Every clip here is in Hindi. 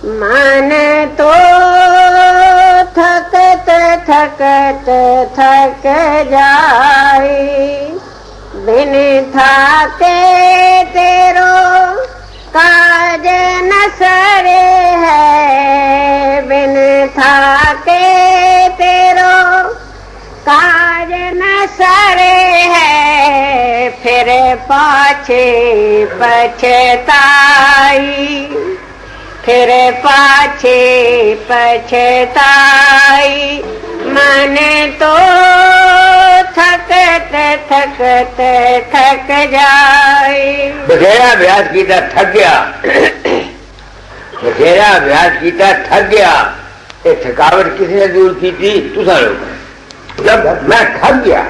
मन तो थकत थकत थक जाए, बिन थाके तेरो काज न सरे है, बिन थाके तेरो काज न सरे है, फिर पाछे पछताई, फिर पाछे पछताई, मन तो थकत थकत थक जाए। बथेरा अभ्यास कीता थक गया, बथेरा अभ्यास कीता थक गया। ये थकावट किसने दूर की थी? तुसा लोग। जब मैं थक गया,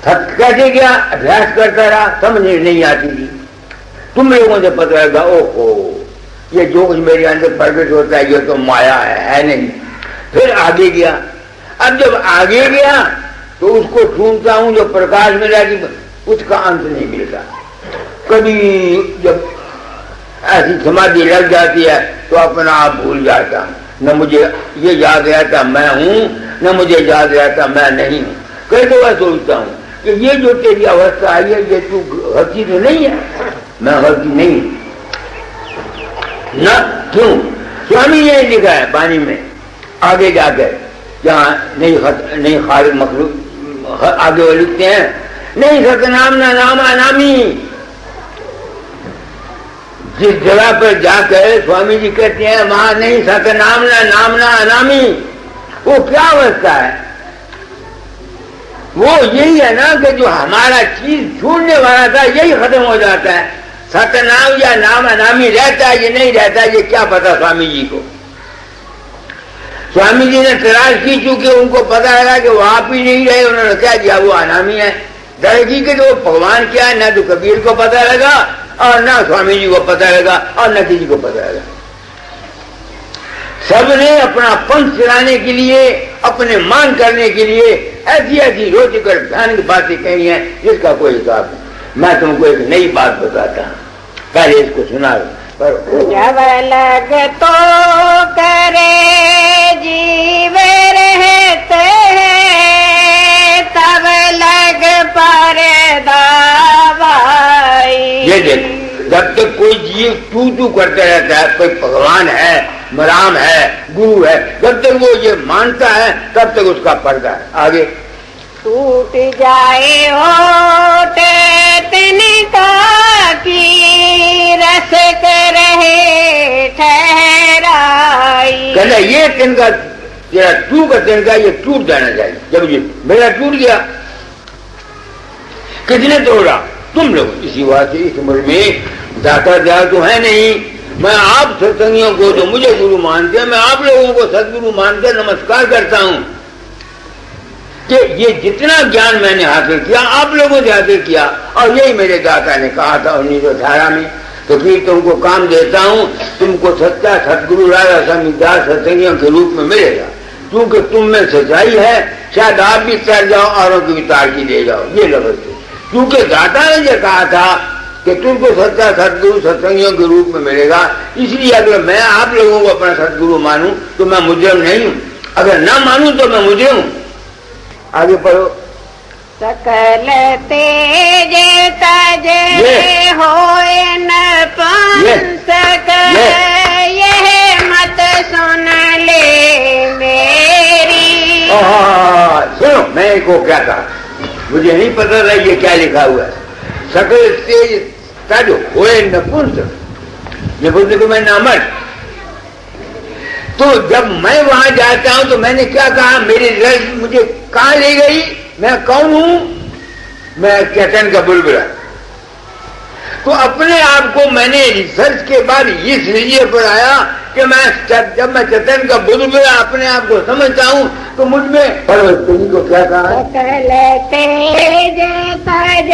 थक कैसे गया? अभ्यास करता रहा, समझ नहीं आती थी। तुम लोगों से पता लगा, ओहो ये जो कुछ मेरे अंदर प्रकट होता है ये तो माया है नहीं। फिर आगे गया। अब जब आगे गया तो उसको ढूंढता हूं, जो प्रकाश मिला कि उसका अंत नहीं मिलता। कभी जब ऐसी समाधि लग जाती है तो अपना आप भूल जाता हूं, न मुझे ये याद रहता मैं हूं, न मुझे याद रहता मैं नहीं हूं। कई दफा सोचता हूं कि ये जो तेरी अवस्था आई है ये तू हस्ती तो नहीं है, मैं हस्ती नहीं न। क्यों? स्वामी ने लिखा है वाणी में आगे जाकर, जहां नहीं खारिज मखलूक आगे वो लिखते हैं, नहीं सतनाम ना नामा नामी। जिस जगह पर जाकर स्वामी जी कहते हैं वहां नहीं सतनाम ना नाम ना अनामी, वो क्या अवस्था है? वो यही है ना कि जो हमारा चीज छूटने वाला था यही खत्म हो जाता है। सतनाम या नाम अनामी रहता है, ये नहीं रहता, ये क्या पता स्वामी जी को। स्वामी जी ने तलाश की, चूंकि उनको पता लगा कि वो आप ही नहीं रहे, उन्होंने क्या किया, वो अनामी है। दरअसल के तो भगवान क्या है, ना तो कबीर को पता लगा और ना स्वामी जी को पता लगा और न किसी को पता लगा। सबने अपना पंथ चलाने के लिए, अपने मान करने के लिए ऐसी ऐसी रोचक और भयानक बातें कही हैं जिसका कोई हिसाब नहीं। मैं तुमको एक नई बात बताता हूं, पहले इसको सुना लो। जब लग तो करे जीव रहते हैं, तब लग पर दवाई। ये देख, जब तक कोई जीव तू करता रहता है, कोई भगवान है, राम है, गुरु है, जब तक वो ये मानता है तब तक उसका पर्दा है। आगे टूट जाए होठ तिनका की रस रहे ठहराई। कहना ये तिनका तेरा तू का तिनका ये टूट जाना चाहिए। जब ये मेरा टूट गया, किसने तोड़ा? तुम लोग। इसी बात से इस उम्र में दाता दया तो है नहीं। मैं आप सत्संगियों को जो मुझे गुरु मानते हैं, मैं आप लोगों को सदगुरु मानकर नमस्कार करता हूं कि ये जितना ज्ञान मैंने हासिल किया आप लोगों से हासिल किया। और यही मेरे दाता ने कहा था 1918 में, तो फिर तुमको काम देता हूं, तुमको सच्चा सदगुरु राजा समीदार सत्संगियों के रूप में मिलेगा। क्योंकि तुम में सच्चाई है, शायद आप भी चल जाओ औरों की भी तारकी दे जाओ। ये लफ्ज़ थे, क्योंकि दाता ने जो कहा था कि तुमको सच्चा सदगुरु सत्संगियों के रूप में मिलेगा, इसलिए अगर मैं आप लोगों को अपना सदगुरु मानूं तो मैं मुजरिम नहीं हूं, अगर ना मानूं तो मैं मुजरिम हूं। आगे पढ़ो। सकल तेज तज होए नपुंसक, यह मत सुन ले मेरी। सुनो, मैं को क्या कहा, मुझे नहीं पता था ये क्या लिखा हुआ है। सकल तेज तज होए नपुंसक, नपुंसक में नामर्द। तो जब मैं वहां जाता हूं तो मैंने क्या कहा, मेरी रस मुझे कहां ले गई? मैं कौन हूं? मैं चेतन का बुलबुला। तो अपने आप को मैंने रिसर्च के बाद इस नतीजे पर आया कि मैं जब मैं चेतन का बुलबुला अपने आप को समझता हूं तो मुझ में परवस्ती को क्या कहा, सकल तेज तज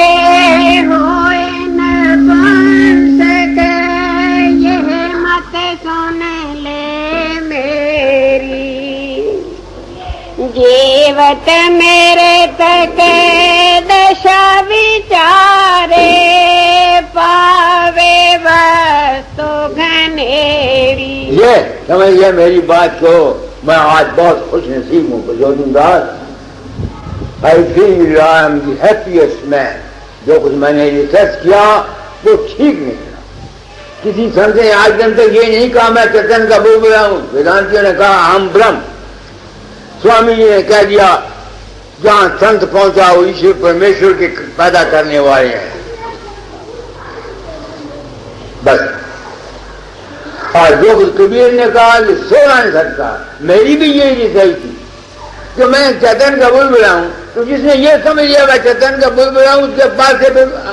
होए नपुंसक, यह मत सुन ले मेरी। जीवत मेरे तक दशा विचारे, पावे वस्तु घन घनेरी। ये समझिए मेरी बात को, मैं आज बहुत खुश नसीब हूँ बुजुर्गदास। I feel I am the happiest man. जो कुछ मैंने रिसर्च किया वो ठीक निकला। किसी संत ने आज दिन तक ये नहीं कहा मैं चेतन का बुलबुला हूँ। वेदांतियों ने कहा हम ब्रह्म। स्वामी जी ने कह दिया जहां संत पहुंचा वो ईश्वर परमेश्वर के पैदा करने वाले हैं, बस। और जो कबीर ने कहा कि सो नहीं सकता, मेरी भी यही रिसाई थी कि मैं चेतन का बुलबुला हूं। तो जिसने ये समझ लिया मैं चेतन का बुलबुला हूं, उसके पास से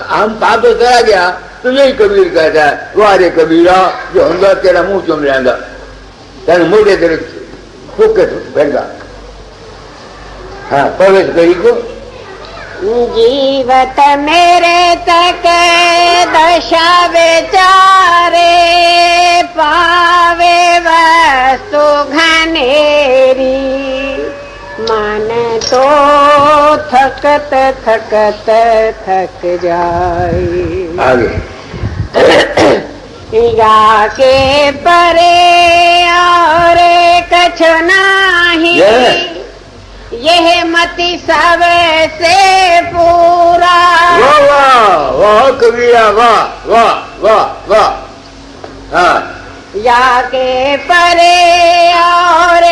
हम पाप तो चला गया। तो यही कबीर कहता है वारे कबीरा जो होगा तेरा मुंह चुम लेगा, तेरे मोटे तेरे फूके फेंगा। हाँ प्रवेश करी को जीवत मेरे तक दशा बेचारे पावे वस्तु घनेरी। मन तो थकत थकत थक जाए आगे या के परे और कछु नाही। यह मति सब से पूरा। वाह वाह वाह कबीरा वाह वाह वाह वाह। हाँ या के परे और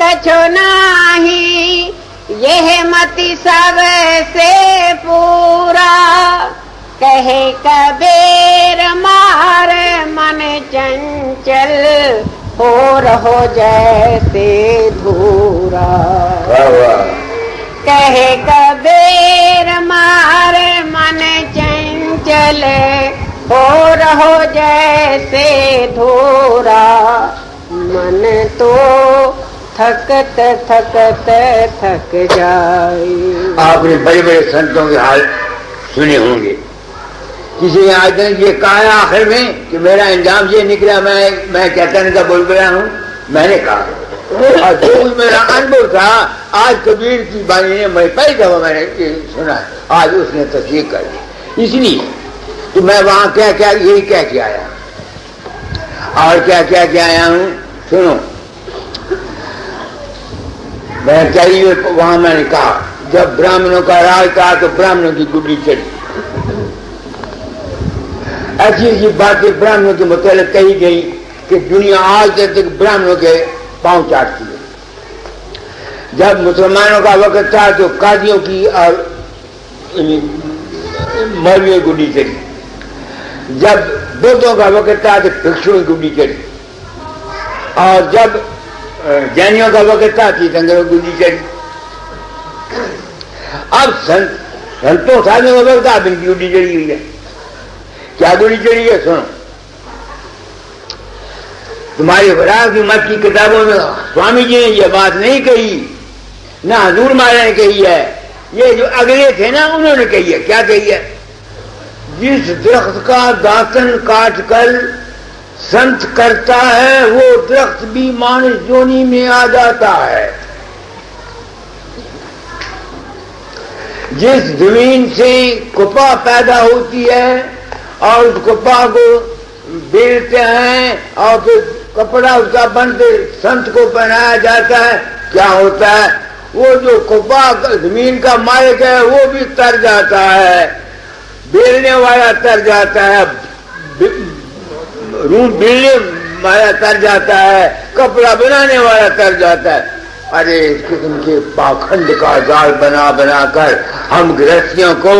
कछु नाही। यह मति सब से पूरा। कहे कबीर मार मन चंचल हो रहो जैसे धूरा। कहे कबीर मार मन चंचल हो रहो जैसे धूरा। मन तो थकत थकत थक जाए। आपने बड़े बड़े संतों के हाल सुने होंगे। किसी ने आज तक ये कहा आखिर में कि मेरा अंजाम ये निकला मैं चेतन का बुलबुला हूँ। मैंने कहा और जो मेरा अनुभव था आज कबीर की बानी ने मैं पहली दफा मैंने ये सुना, आज उसने तस्दीक कर दी। इसलिए तो मैं वहां क्या क्या यही कह के आया और क्या क्या क्या आया हूँ। सुनो मैं चाहिए वहां मैंने कहा जब ब्राह्मणों का राज था तो ब्राह्मणों की गुड्डी चढ़ी। ऐसी ऐसी बातें ब्राह्मणों के मुताबिक कही गई कि दुनिया आज तक ब्राह्मणों के पांव चाटती है। जब मुसलमानों का वक्त था तो कादियों की और मौलवियों की गुड्डी चढ़ी। जब बौद्धों का वक्त था तो भिक्षुओं की गुड्डी चढ़ी। और जब जैनियों का वक्त था तीर्थंकरों की गुड्डी चढ़ी। अब संतों साधनों का वक्त अब इनकी गुड्डी चढ़ी हुई है। क्या गुड़ी चढ़ी है सुनो। तुम्हारी वराग की मत की किताबों में स्वामी जी ने यह बात नहीं कही, ना हजूर महाराज ने कही है, ये जो अगले थे ना उन्होंने कही है। क्या कही है? जिस दरख्त का दातन काट कर संत करता है वो दरख्त भी मानस जोनी में आ जाता है। जिस जमीन से कुपा पैदा होती है और उस कपड़ा को बेचते हैं और फिर कपड़ा उसका बनते संत को पहनाया जाता है, क्या होता है? वो जो कपड़ा जमीन का मालिक है वो भी तर जाता है, बेलने वाला तर जाता है, रूम बेलने वाला तर जाता है, कपड़ा बनाने वाला तर जाता है। अरे इस किस्म के पाखंड का जाल बना बनाकर हम गृहस्थियों को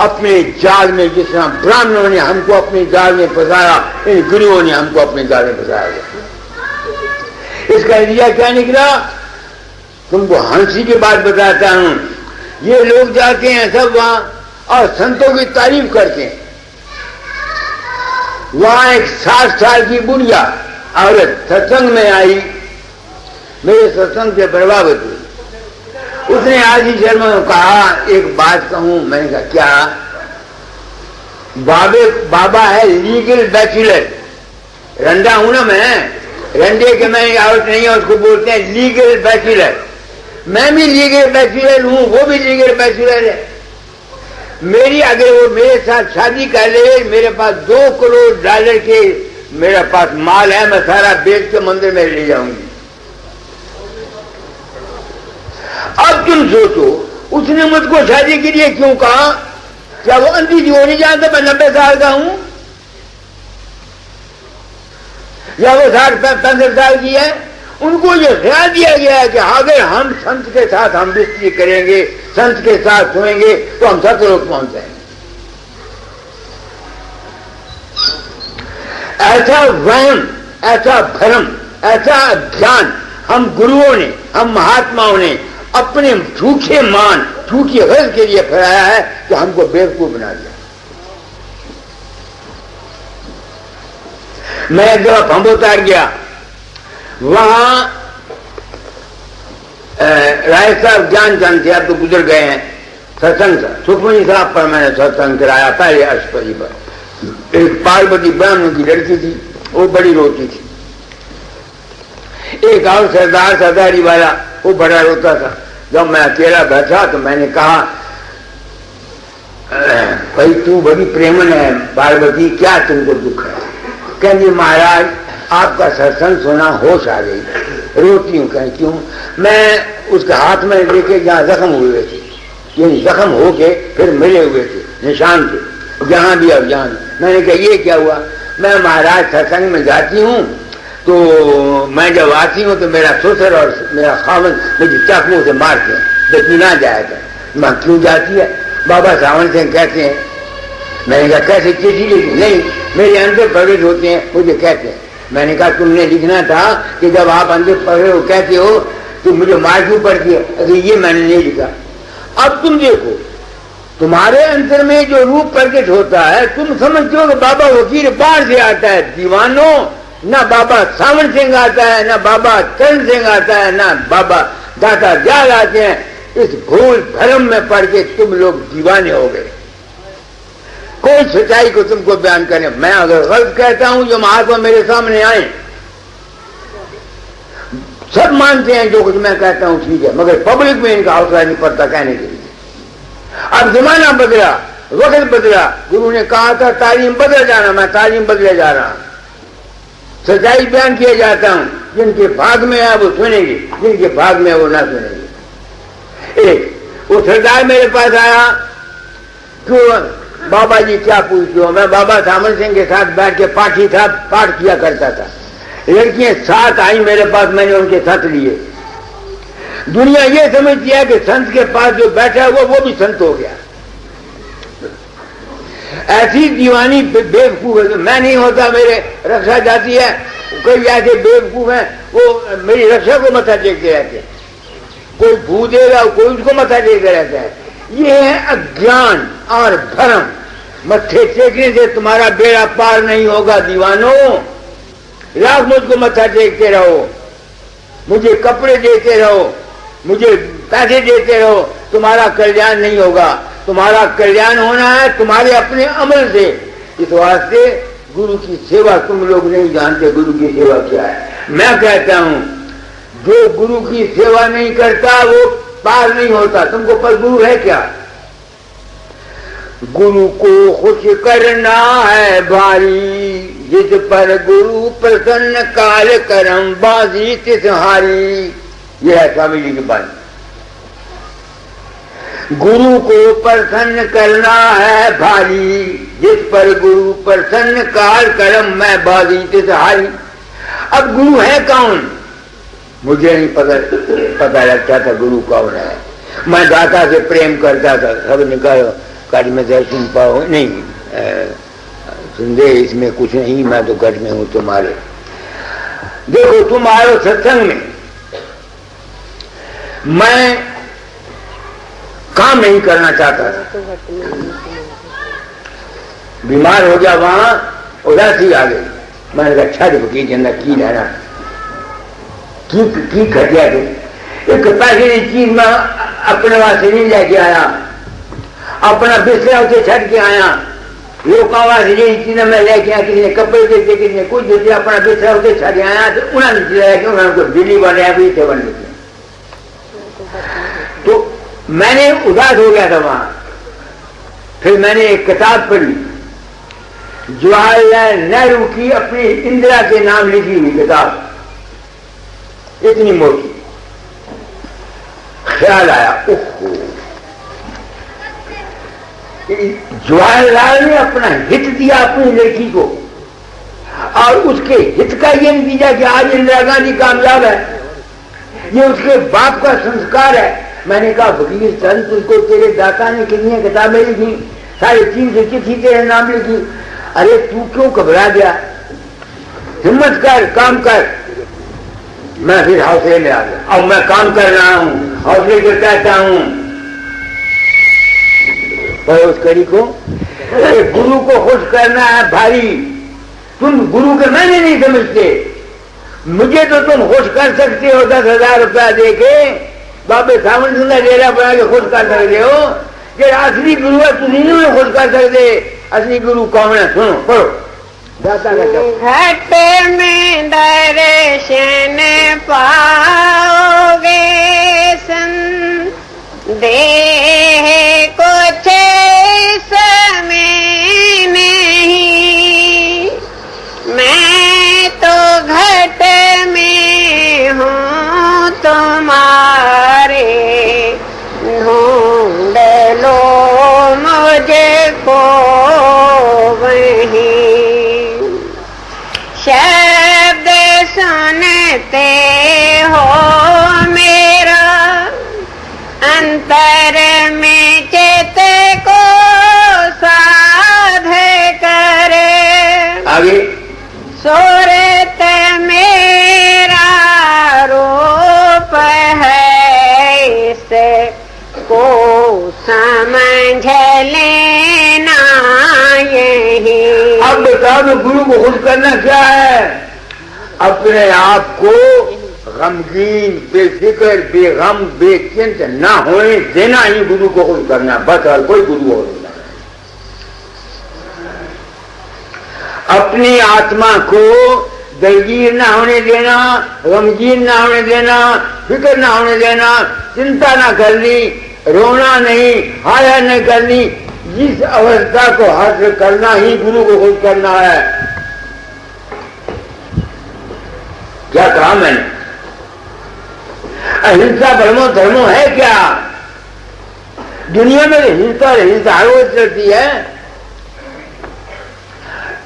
अपने जाल में, जिस तरह ब्राह्मणों ने हमको अपने जाल में फंसाया, इन गुरुओं ने हमको अपने जाल में फंसाया। इसका नतीजा क्या निकला? तुमको हंसी की बात बताता हूं। ये लोग जाते हैं सब वहां और संतों की तारीफ करते हैं। वहां एक 60 साल की बुढ़िया औरत सत्संग में आई, मेरे सत्संग से प्रभावित हुई। उसने आज ही शर्मा को कहा एक बात कहूं। मैंने कहा क्या? बाबा है लीगल बैचलर। रंडा हूं ना मैं, रंडे के मैं आवत नहीं है, उसको बोलते हैं लीगल बैचलर। मैं भी लीगल बैचलर हूं, वो भी लीगल बैचलर है। मेरी अगर वो मेरे साथ शादी कर ले, मेरे पास $2 करोड़ के मेरा पास माल है, मैं सारा बेच के मंदिर में ले जाऊंगी। अब तुम सोचो, उसने मुझको शादी के लिए क्यों कहा? क्या वो अंधी थी, वो नहीं जानता मैं 90 साल का हूं, या वो 60-65 साल की है? उनको ये ख्याल दिया गया है कि अगर हम संत के साथ हम बिस्तरी करेंगे, संत के साथ सोएंगे, तो हम सतलोक पहुंच जाएंगे। ऐसा वहम, ऐसा भ्रम, ऐसा ज्ञान हम गुरुओं ने, हम महात्माओं ने अपने झूठे मान, झूठी गरज के लिए फैलाया है कि हमको बेवकूफ बना दिया। मैं एक दफा भंबोतार गया, वहां राय साहब ज्ञान चंद थे, अब तो गुजर गए हैं, सत्संग था। सुखमनी साहब पर मैंने सत्संग कराया पहले अष्टपदी पर। एक पार्वती ब्राह्मण की लड़की थी, वो बड़ी रोती थी। एक और सरदार सरदारी वाला, वो बड़ा रोता था। जब मैं अकेला बैठा तो मैंने कहा, भाई तू बड़ी प्रेमन है पार्वती, क्या तुमको दुख है? कहती महाराज आपका सत्संग सुना होश आ गई, रोती हूँ। कहें क्यों? मैं उसके हाथ में लेके जहाँ जख्म हुए थे, ये जख्म होके फिर मिले हुए थे, निशान थे, जहां भी और जहां भी। मैंने कहा ये क्या हुआ? मैं महाराज सत्संग में जाती हूँ, तो मैं जब आती हूँ तो मेरा ससुर और मेरा खावन मुझे चाकू से मारते हैं, बेटी ना जाएगा। मैं क्यों जाती है? बाबा सावन सिंह कहते हैं। मैंने कहा कैसे चिट्ठी लिखी? नहीं, मेरे अंदर प्रवेश होते हैं, मुझे कहते हैं। मैंने कहा तुमने लिखना था कि जब आप अंदर प्रवेश हो कहते हो तो मुझे मार क्यों पड़ती है? अरे ये मैंने नहीं लिखा। अब तुम देखो, तुम्हारे अंदर में जो रूप प्रकट होता है, तुम समझते हो कि बाबा वकील बाहर से आता है। दीवानों, ना बाबा सावन सिंह आता है, ना बाबा करण सिंह आता है, ना बाबा दाता दयाल आते हैं। इस भूल भ्रम में पड़ के तुम लोग दीवाने हो गए। कोई सच्चाई को तुमको बयान करें, मैं अगर गलत कहता हूं, जो महात्मा मेरे सामने आए, सब मानते हैं जो कुछ मैं कहता हूं ठीक है, मगर पब्लिक में इनका हौसला नहीं पड़ता कहने के लिए। अब जमाना बदला, वक्त बदला, गुरु ने कहा था तालीम बदल जाना, मैं तालीम बदले जा रहा हूं। सच्चाई बयान किया जाता हूं, जिनके भाग में है वो सुनेंगे, जिनके भाग में है वो ना सुनेंगे। एक वो सरदार मेरे पास आया, क्यों बाबा जी क्या पूछते हो? मैं बाबा सामन सिंह के साथ बैठ के पाठी था, पाठ किया करता था। लड़कियां साथ आई मेरे पास, मैंने उनके साथ लिए। दुनिया ये समझती है कि संत के पास जो बैठा है वो भी संत हो गया। ऐसी दीवानी बेवकूफ है। मैं नहीं होता, मेरे रक्षा जाती है, कोई ऐसे बेवकूफ है वो मेरी रक्षा को मत्था टेकते रहते हैं। कोई भू देगा, कोई उसको मत्था टेकते रहता है। ये है अज्ञान और भ्रम। मत्थे टेकने से तुम्हारा बेड़ा पार नहीं होगा दीवानों। लाख मुझको मत्था टेकते रहो, मुझे कपड़े देते रहो, मुझे पैसे देते रहो, तुम्हारा कल्याण नहीं होगा। तुम्हारा कल्याण होना है तुम्हारे अपने अमल से। इस वास्ते गुरु की सेवा तुम लोग नहीं जानते, गुरु की सेवा क्या है। मैं कहता हूं जो गुरु की सेवा नहीं करता वो पार नहीं होता। तुमको पर गुरु है क्या? गुरु को खुश करना है भारी, जिस पर गुरु प्रसन्न काल करम बाजी तिस हारी। यह है स्वामी जी की बात। गुरु को प्रसन्न करना है भारी, जिस पर गुरु प्रसन्न काल करम मैं बाजी तिस हारी। अब गुरु है कौन? मुझे नहीं पता लगता था गुरु कौन है। मैं दाता से प्रेम करता था, सब निकालो कट में दर्शन पाओ। नहीं संदेह इसमें कुछ नहीं, मैं तो कट में हूं तुम्हारे। देखो तुम आयो सत्संग में, मैं काम नहीं करना चाहता था, बीमार हो गया, वहां उदासी आ गई। मैंने कहा अच्छा देखो की जन्नत की रहना की घटिया थी। एक पैसे की चीज में अपने वास्ते नहीं लेके आया, अपना बिस्तरा उसे छट के आया। लोगों वास्ते यही चीजें मैं लेके आया, किसी ने कपड़े देते, किसी ने कुछ देते, अपना बिस्तरा उसे छट आया। तो उन्होंने दिल्ली वाले भी थे बन देते। तो मैंने उदास हो गया था वहां। फिर मैंने एक किताब पढ़ी, जवाहरलाल नेहरू की अपनी इंदिरा के नाम लिखी हुई किताब, इतनी मोटी। ख्याल आया, ओहो, जवाहरलाल ने अपना हित दिया अपनी लड़की को, और उसके हित का ये नतीजा कि आज इंदिरा गांधी कामयाब है, ये उसके बाप का संस्कार है। मैंने कहा फकीर चंद, तुझको तेरे दाता ने कितनी किताबें लिखी, 350 चिट्ठी तेरे नाम लिखी, अरे तू क्यों घबरा गया, हिम्मत कर, काम कर। मैं फिर हौसले में आ गया, और मैं काम कर रहा हूं, हौसले से कहता हूं उस कड़ी को, गुरु को खुश करना है भारी, तुम गुरु के मैंने नहीं समझते, मुझे तो तुम खुश कर सकते हो 10,000 रुपया दे के, बाबे सावन सुंदर डेरा बना के खुश कर सकते हो, कि असली गुरु है तुम नहीं खुश कर सकते। असली गुरु कौन है, सुनो पढ़ो। दाता का घट में दर्शन पाओगे देह कुछ समय नहीं, मैं तो घट में हूँ तुम्हारे, ढूंढ लो मुझको वहीं। शब्द सुनते हो मेरा, अंतर में चित को साध करे, आगे सूरत मेरा रूप है, इसको समझ लेना यही। अब बताओ तो गुरु को खुश करना क्या है, अपने आप को गमगीन, बेफिक्र, बेगम, बेचिंत न होने देना ही गुरु को खुश करना, बस और कोई गुरु हो नहीं। अपनी आत्मा को दलगीर ना होने देना, गमगीन ना होने देना, फिक्र ना होने देना, चिंता ना करनी, रोना नहीं, हाया नहीं करनी, इस अवस्था को हासिल करना ही गुरु को खुश करना है। क्या कहा मैंने, अहिंसा परमो धर्मो है क्या? दुनिया में हिंसा और हिंसा हर रोज चलती है।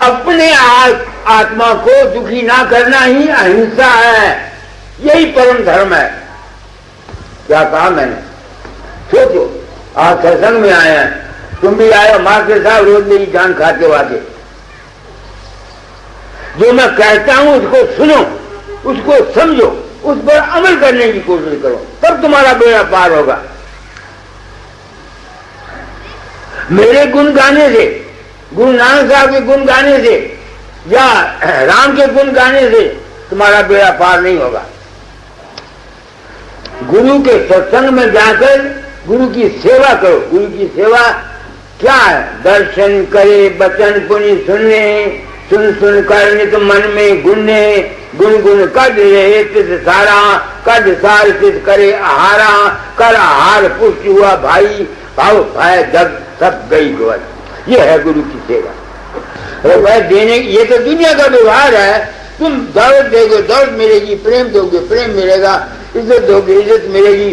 अपने आत्मा को दुखी ना करना ही अहिंसा है, यही परम धर्म है। क्या कहा मैंने, सोचो, आज सत्संग में आए हैं, तुम भी आए, मास्टर साहब रोज मेरी जान खाते वाके, जो मैं कहता हूं उसको सुनो, उसको समझो, उस पर अमल करने की कोशिश करो, तब तुम्हारा बेड़ा पार होगा। मेरे गुण गाने से, गुरु नानक साहब के गुण गाने से या राम के गुण गाने से तुम्हारा बेड़ा पार नहीं होगा। गुरु के सत्संग में जाकर गुरु की सेवा करो। गुरु की सेवा क्या है? दर्शन करे, बचन पुनि सुनने, सुन सुन कर नित मन में गुणने, गुण गुण कद रहे तिस सारा, कद सार तिस करे आहारा, कर आहार पुष्ट हुआ भाई, भाव भाई जग सब गई गोद। ये है गुरु की सेवा। और वह देने, ये तो दुनिया का व्यवहार है, तुम दौलत दोगे दौलत मिलेगी, प्रेम दोगे प्रेम मिलेगा, इज्जत दोगे इज्जत मिलेगी,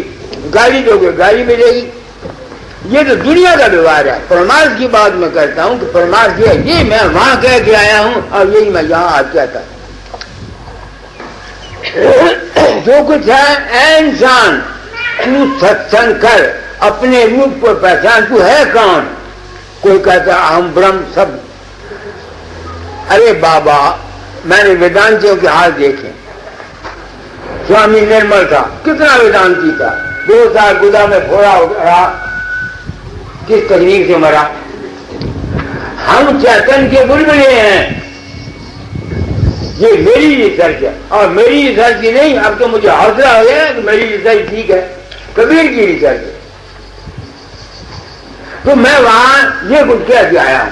गाली दोगे गाली मिलेगी, ये तो दुनिया का व्यवहार है। परमार्थ की बात मैं करता हूँ कि परमार्थ ये मैं वहां कह के आया हूँ और यही मैं यहाँ आज कहता हूँ। जो कुछ है ऐ इंसान, तू सत्संग कर, अपने रूप को पहचान, तू है कौन? कोई कहता अहम ब्रह्म सब। अरे बाबा, मैंने वेदांतियों के हाल देखे। स्वामी निर्मल था, कितना वेदांती था, 2 साल गुदा में फोड़ा रहा, किस तकनीक से मरा। हम चेतन के बुलबुले हैं, ये मेरी रिसर्च है, और मेरी रिसर्च ही नहीं, अब तो मुझे हौसला हो गया कि मेरी रिसर्च ठीक है, कबीर की रिसर्च है। तो मैं वहां ये कुछ कह के आया हूं,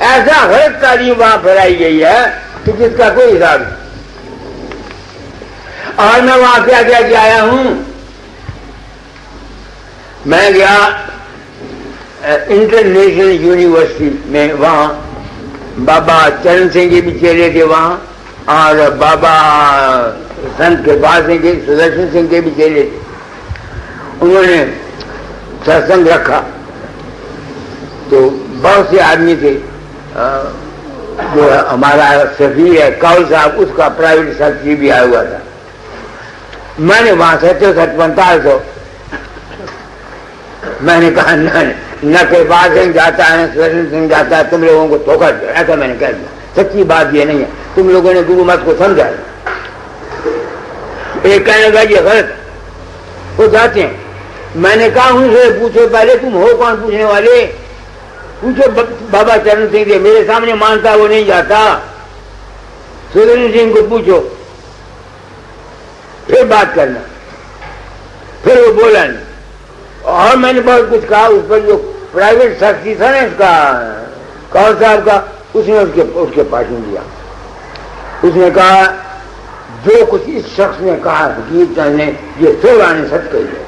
ऐसा गलत तालीम वहां फैलाई गई है कि जिसका कोई हिसाब नहीं। और मैं वहां क्या कह के आया हूं, मैं गया इंटरनेशनल यूनिवर्सिटी में, वहां बाबा चरण सिंह के भी चेले थे वहां, और बाबा संत कृपाल सिंह के, सुदर्शन सिंह के भी चेले थे। उन्होंने सत्संग रखा तो बहुत से आदमी थे। जो हमारा सफी है कौल साहब, उसका प्राइवेट सेक्रेटरी भी आया हुआ था। मैंने वहां से 4500 मैंने कहा न कृपाल सिंह जाता है, सुदर्शन सिंह जाता है, तुम लोगों को धोखा दे, ऐसा मैंने कह दिया। सच्ची बात ये नहीं है, तुम लोगों ने गुरु मत को समझा। एक कहने लगा ये गलत, वो जाते हैं। मैंने कहा उनसे पूछो पहले, तुम हो कौन पूछने वाले? पूछो बाबा चरण सिंह से, मेरे सामने मानता वो नहीं जाता। सुदर्शन सिंह को पूछो, फिर बात करना। फिर वो बोला नहीं, और मैंने बहुत कुछ कहा। उस पर जो प्राइवेट सेक्रेटरी था ना इसका, कौर साहब का, उसने उसके पास में दिया। उसने कहा जो कुछ इस शख्स ने कहा हकीकत ने, ये थोड़ा ने सच कही है।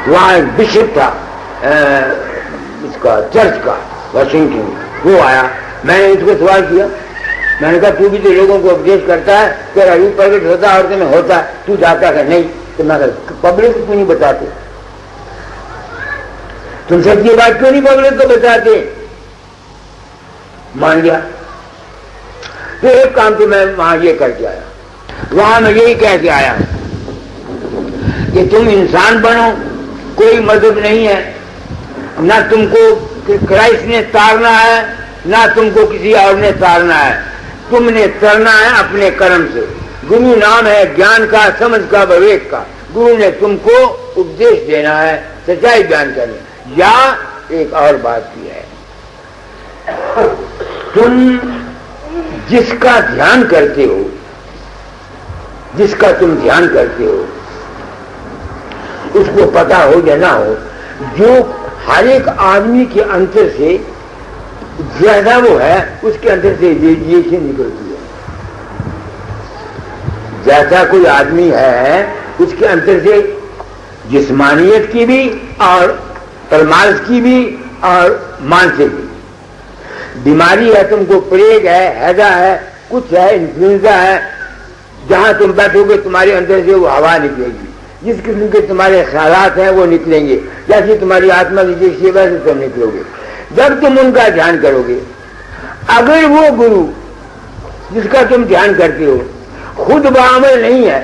वहां एक बिशप था इसका चर्च का, वाशिंगटन, वो आया। मैंने उसको सवाल किया, मैंने कहा तू भी तो लोगों को उपदेश करता है, तेरा रूप प्रकट होता है और तुम्हें होता है, तू जाता है नहीं? तो मैं पब्लिक को क्यों नहीं बताते? तुम सच्ची बात क्यों नहीं पब्लिक को बताते? मान गया। तो एक काम तो मैं वहां ये करके आया, वहां मैं यही कह के आया कि तुम इंसान बनो, कोई मदद नहीं है, ना तुमको क्राइस्ट ने तारना है, ना तुमको किसी और ने तारना है। तुमने तरना है अपने कर्म से। गुरु नाम है ज्ञान का, समझ का, विवेक का। गुरु ने तुमको उपदेश देना है, सच्चाई बयान करनी। या एक और बात भी है, तुम जिसका ध्यान करते हो, जिसका तुम ध्यान करते हो, उसको पता हो या ना हो, जो हर एक आदमी के अंतर से ज्यादा वो है, उसके अंदर से रेडिएशन निकलती है। जैसा कोई आदमी है, उसके अंदर से जिस्मानियत की भी और परमार्थ की भी और मानसिक भी बीमारी है। तुमको प्लेग है, हैजा है, कुछ है, इन्फ्लुएंजा है, जहां तुम बैठोगे तुम्हारे अंदर से वो हवा निकलेगी। जिस किस्म के तुम्हारे ख्यालात हैं वो निकलेंगे, जैसे तुम्हारी आत्मा की वैसे तुम निकलोगे जब तुम उनका ध्यान करोगे। अगर वो गुरु जिसका तुम ध्यान करते हो खुद बामल नहीं है,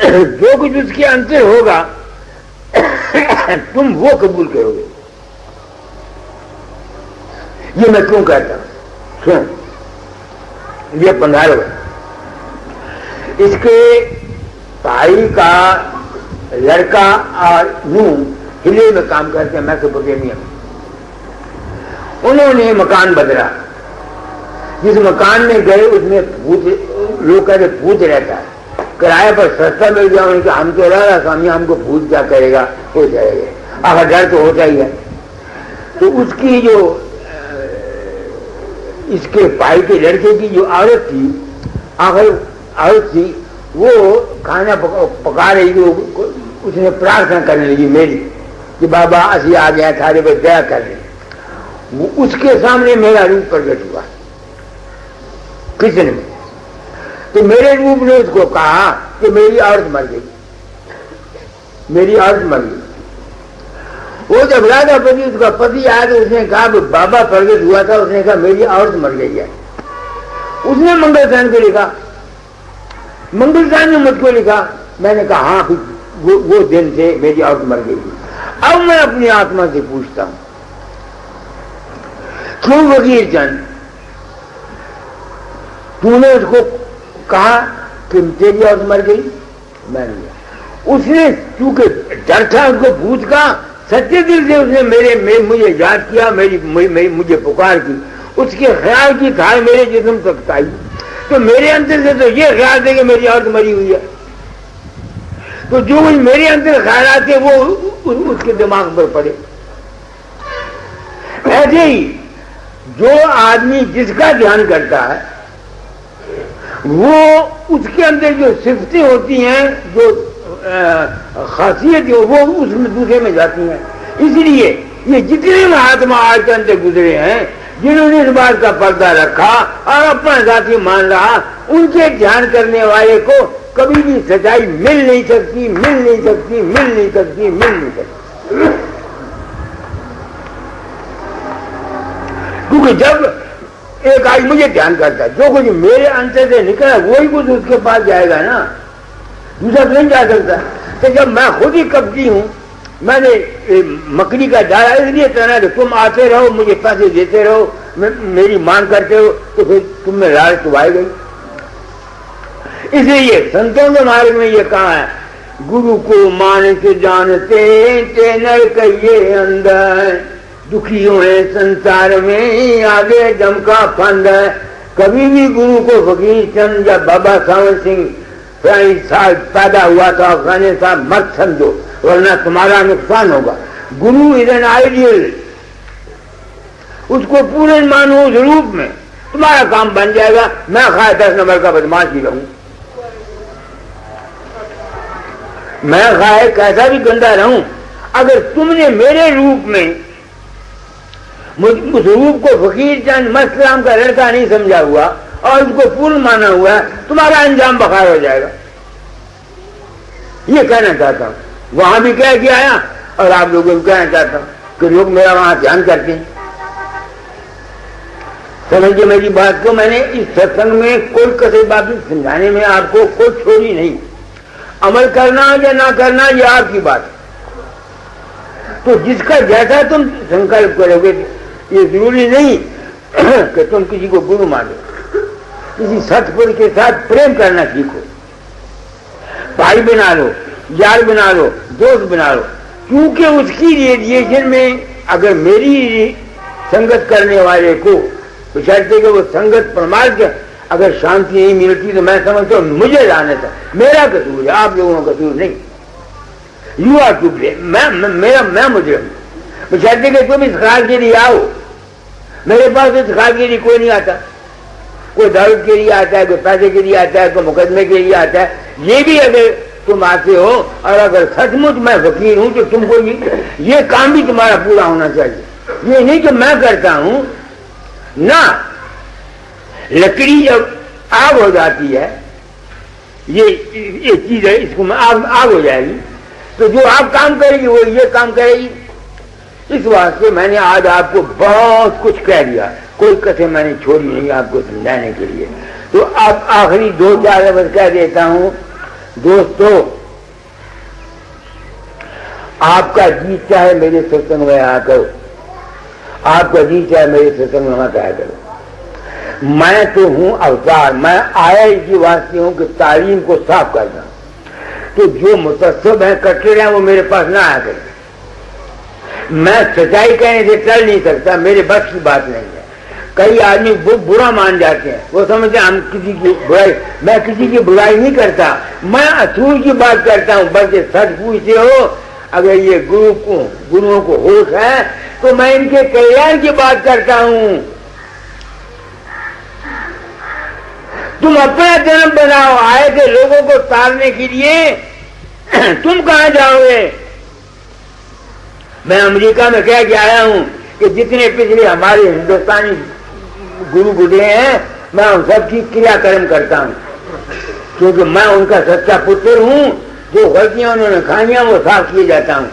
जो कुछ उसके अंतर होगा तुम वो कबूल करोगे। ये मैं क्यों कहता हूं? सुन, ये 15 इसके भाई का लड़का और नूह हिले में काम करते हैं मेसोपोटामिया में। उन्होंने मकान बदला। जिस मकान में गए उसमें भूत, लोग कहते भूत रहता है, किराए पर सस्ता मिल गया। उन्होंने कहा हम तो रहा स्वामी, हमको भूत क्या करेगा, हो जाएगा। आखिर डर तो होता ही है। तो उसकी जो इसके भाई के लड़के की जो औरत थी, आखिर औरत थी, वो खाना पका रही थी। उसने प्रार्थना करने लगी मेरी कि बाबा असी आ गया, थारे पर दया कर रहे। वो उसके सामने मेरा रूप प्रकट हुआ किचन में। तो मेरे रूप ने उसको कहा कि मेरी औरत मर गई, मेरी औरत मर गई। वो जब राजा पति, उसका पति आया तो उसने कहा बाबा प्रकट हुआ था, उसने कहा मेरी औरत मर गई है। उसने मंगलदान को लिखा, मंगलदान ने मुझको लिखा। मैंने कहा हाँ वो दिन से मेरी औरत मर गई। अब मैं अपनी आत्मा से पूछता हूं, क्यों वकील चंद तूने उसको कहा कि तेरी औरत मर गई? मैंने, उसने चूंकि डर था उसको भूत का, सच्चे दिल से उसने मुझे याद किया, मुझे पुकार की, उसके ख्याल की था मेरे जिस्म तक आई। तो मेरे अंदर से तो ये ख्याल थे कि मेरी औरत मरी हुई है। तो जो मेरे अंदर ख्याल थे वो उसके दिमाग पर पड़े। ऐसे ही जो आदमी जिसका ध्यान करता है, वो उसके अंदर जो सिफतें होती हैं, जो खासियत वो उसमें दूसरे में जाती हैं। इसलिए ये जितने महात्मा आज तक गुजरे हैं, जिन्होंने इस बात का पर्दा रखा और अपना जाति मान रहा, उनके ध्यान करने वाले को कभी भी सच्चाई मिल नहीं सकती, मिल नहीं सकती, मिल नहीं सकती, मिल नहीं सकती। क्योंकि जब एक आज मुझे ध्यान करता है, जो कुछ मेरे अंतर से निकला वही कुछ उसके पास जाएगा ना, दूसरा नहीं जा सकता। तो जब मैं खुद ही कब्जी हूं, मैंने मकड़ी का डाला इसलिए तना कि तुम आते रहो, मुझे पैसे देते रहो, मेरी मांग करते हो, तो फिर तुम में लालच तो आई गई। इसलिए संतों के मार्ग में ये कहा है, गुरु को मानस जानते ते नर कहिए अंदर, दुखी हुए संसार में आगे जम का फंद है। कभी भी गुरु को फकीर चंद या बाबा सावन सिंह साल पैदा हुआ था अफगानिस्तान साहब मत समझो, वरना तुम्हारा नुकसान होगा। गुरु इज एन आइडियल, उसको पूरे मानो उस रूप में, तुम्हारा काम बन जाएगा। मैं खाए 10 नंबर का बदमाश ही रहूं, मैं खाए कैसा भी गंदा रहूं, अगर तुमने मेरे रूप में उस रूप को फकीर चंद मस्लाम का लड़का नहीं समझा हुआ और उसको पूर्ण माना हुआ है, तुम्हारा अंजाम बखार हो जाएगा। ये कहना चाहता हूं, वहां भी कह के आया और आप लोगों को कहना चाहता हूं कि लोग मेरा वहां ध्यान करते हैं। समझिए मेरी बात को, मैंने इस सत्संग में कोई कसर बात समझाने में आपको कोई छोड़ी नहीं। अमल करना या ना करना ये आपकी बात है। तो जिसका जैसा तुम संकल्प करोगे, ये जरूरी नहीं कि तुम किसी को गुरु मानो। किसी सतपुरुष के साथ प्रेम करना सीखो, भाई बना लो, यार बना लो, दोस्त बना लो, क्योंकि उसकी रेडिएशन में अगर मेरी संगत करने वाले को बशर्ते कि वो संगत प्रमाण के अगर शांति नहीं मिलती तो मैं समझता हूँ मुझे जाने था, मेरा कसूर है, आप लोगों का कसूर नहीं। यू आर टू ब्लेम, मैं मुझे बशर्ते कि तुम इस ख्याल के लिए आओ। मेरे पास इस ख्याल के लिए कोई नहीं आता, कोई दौलत के लिए आता है, कोई पैसे के लिए आता है, कोई मुकदमे के लिए आता है। ये भी अगर तुम आते हो और अगर सचमुच मैं फकीर हूं तो तुमको ये काम भी तुम्हारा पूरा होना चाहिए। ये नहीं कि मैं करता हूं ना, लकड़ी जब आग हो जाती है, ये चीज है, इसको आग हो जाएगी तो जो आप काम करेगी वो ये काम करेगी। इस वास्ते मैंने आज आपको बहुत कुछ कह दिया, कोई कथे मैंने छोड़ी नहीं आपको समझाने के लिए। तो अब आखिरी 2-4 लफ्ज कह देता हूं। दोस्तों, आपका जी चाहे मेरे सत्संग में आया करो, आपका जी चाहे मेरे सत्संग में मत आया करो। मैं तो हूं अवतार, मैं आया इसी वास्ते हूं कि तालीम को साफ करना। तो जो मुतस्सब है, कट्टर है, वो मेरे पास ना आया करे। मैं सच्चाई कहने से चल नहीं सकता, मेरे बस की बात नहीं है। कई आदमी बुरा मान जाते हैं, वो समझते हैं हम किसी की बुराई, मैं किसी की बुराई नहीं करता, मैं असूल की बात करता हूं। बल्कि सच पूछते हो, अगर ये गुरुओं को होश है तो मैं इनके कल्याण की बात करता हूं। तुम अपना जन्म बनाओ, आए थे लोगों को तारने के लिए, तुम कहां जाओगे? मैं अमेरिका में कह के आया हूं कि जितने पिछले हमारे हिंदुस्तानी गुरु गुजरे हैं, मैं उन सबकी क्रियाकर्म करता हूं, क्योंकि मैं उनका सच्चा पुत्र हूं। जो गलतियां उन्होंने खाइयां वो साफ किए जाता हूं,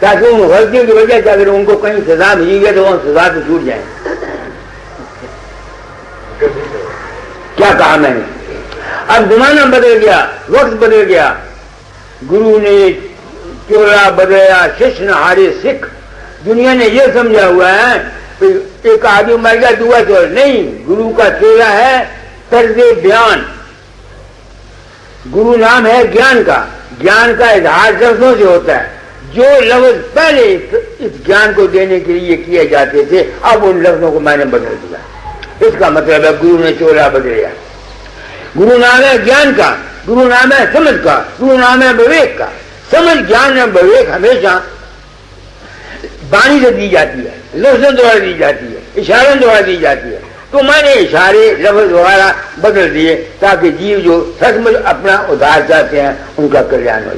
ताकि उन गलतियों की वजह से अगर उनको कहीं सजा मिली है तो वो सजा से छूट जाए। क्या कहा मैंने? अब जमाना बदल गया, वक्त बदल गया, गुरु ने चोला बदला, शिष्य हारे सिख। दुनिया ने यह समझा हुआ है कि एक आदमी मर गया दुआ चोर नहीं, गुरु का चोला है तर्जे बयान। गुरु नाम है ज्ञान का, ज्ञान का इजहार शब्दों से होता है। जो लफ्ज पहले इस ज्ञान को देने के लिए किए जाते थे, अब उन लफ्जों को मैंने बदल दिया। इसका मतलब है गुरु ने चोला बदलिया। गुरु नाम है ज्ञान का, गुरु नाम है समझ का, गुरु नाम है विवेक का। समझ, ज्ञान और विवेक हमेशा वाणी से दी जाती है, लफ्जों द्वारा दी जाती है, इशारों द्वारा दी जाती है। तो मैंने इशारे लफ्ज द्वारा बदल दिए ताकि जीव जो सचमुच अपना उद्धार चाहते हैं उनका कल्याण हो।